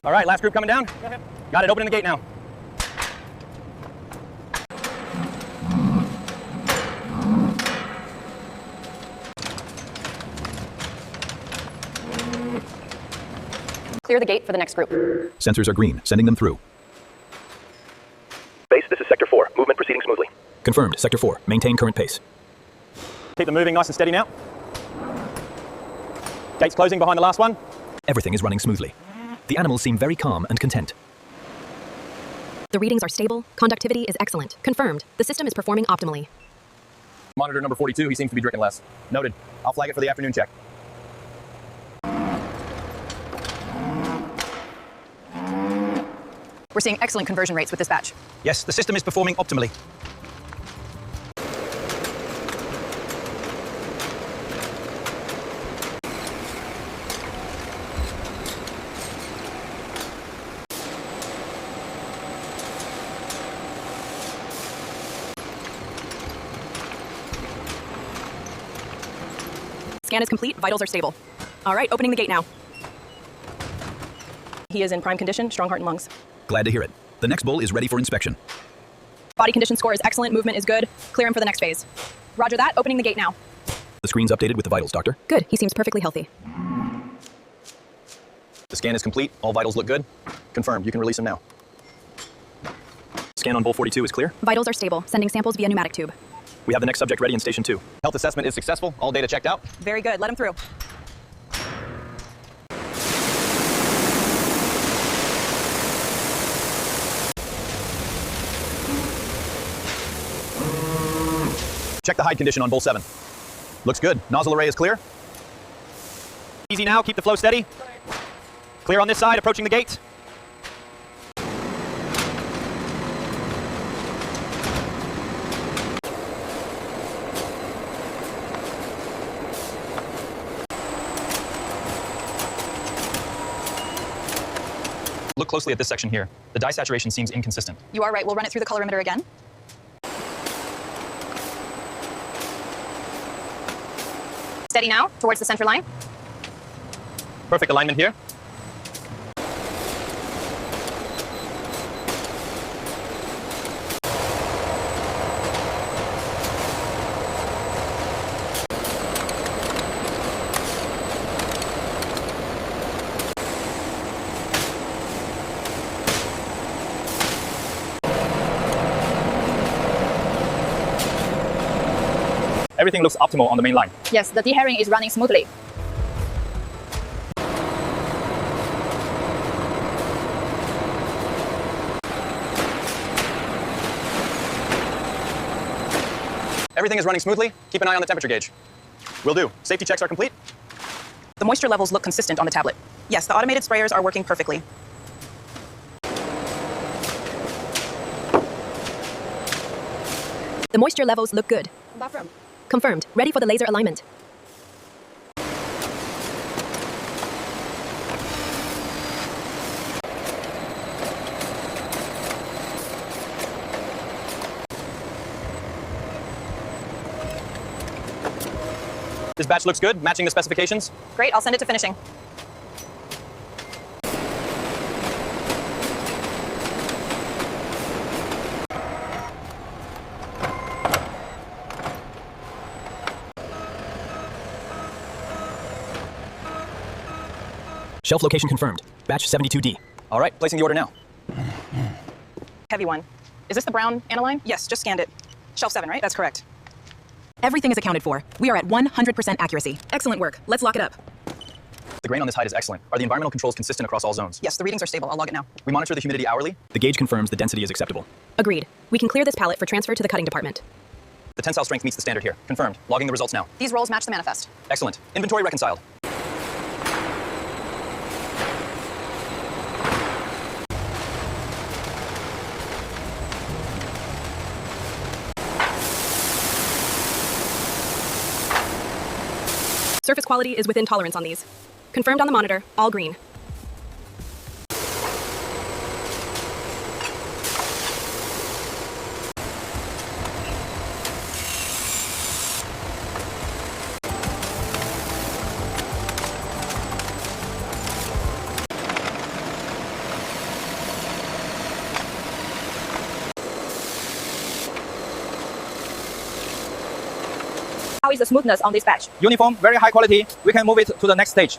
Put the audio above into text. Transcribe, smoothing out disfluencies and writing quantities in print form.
All right, last group coming down. Got it, opening the gate now. Clear the gate for the next group. Sensors are green, sending them through. Base, this is Sector 4. Movement proceeding smoothly. Confirmed, Sector 4. Maintain current pace. Keep them moving nice and steady now. Gate's closing behind the last one. Everything is running smoothly. The animals seem very calm and content. The readings are stable. Conductivity is excellent. Confirmed. The system is performing optimally. Monitor number 42, he seems to be drinking less. Noted. I'll flag it for the afternoon check. We're seeing excellent conversion rates with this batch. Yes, the system is performing optimally. Scan is complete. Vitals are stable. All right, opening the gate now. He is in prime condition, strong heart and lungs. Glad to hear it. The next bull is ready for inspection. Body condition score is excellent. Movement is good. Clear him for the next phase. Roger that. Opening the gate now. The screen's updated with the vitals, Doctor. Good. He seems perfectly healthy. The scan is complete. All vitals look good. Confirmed. You can release him now. Scan on bull 42 is clear. Vitals are stable. Sending samples via pneumatic tube. We have the next subject ready in Station 2. Health assessment is successful. All data checked out. Very good. Let him through. Check the hide condition on bull 7. Looks good. Nozzle array is clear. Easy now. Keep the flow steady. Clear on this side. Approaching the gate. Look closely at this section here. The dye saturation seems inconsistent. You are right. We'll run it through the colorimeter again. Steady now, towards the center line. Perfect alignment here. Everything looks optimal on the main line. Yes, the deherring is running smoothly. Everything is running smoothly. Keep an eye on the temperature gauge. Will do. Safety checks are complete. The moisture levels look consistent on the tablet. Yes, the automated sprayers are working perfectly. The moisture levels look good. Bathroom. Confirmed. Ready for the laser alignment. This batch looks good, matching the specifications. Great, I'll send it to finishing. Shelf location confirmed. Batch 72D. All right, placing the order now. Heavy one. Is this the brown aniline? Yes, just scanned it. Shelf 7, right? That's correct. Everything is accounted for. We are at 100% accuracy. Excellent work. Let's lock it up. The grain on this hide is excellent. Are the environmental controls consistent across all zones? Yes, the readings are stable. I'll log it now. We monitor the humidity hourly. The gauge confirms the density is acceptable. Agreed. We can clear this pallet for transfer to the cutting department. The tensile strength meets the standard here. Confirmed. Logging the results now. These rolls match the manifest. Excellent. Inventory reconciled. Surface quality is within tolerance on these. Confirmed on the monitor, all green. How is the smoothness on this batch? Uniform, very high quality. We can move it to the next stage.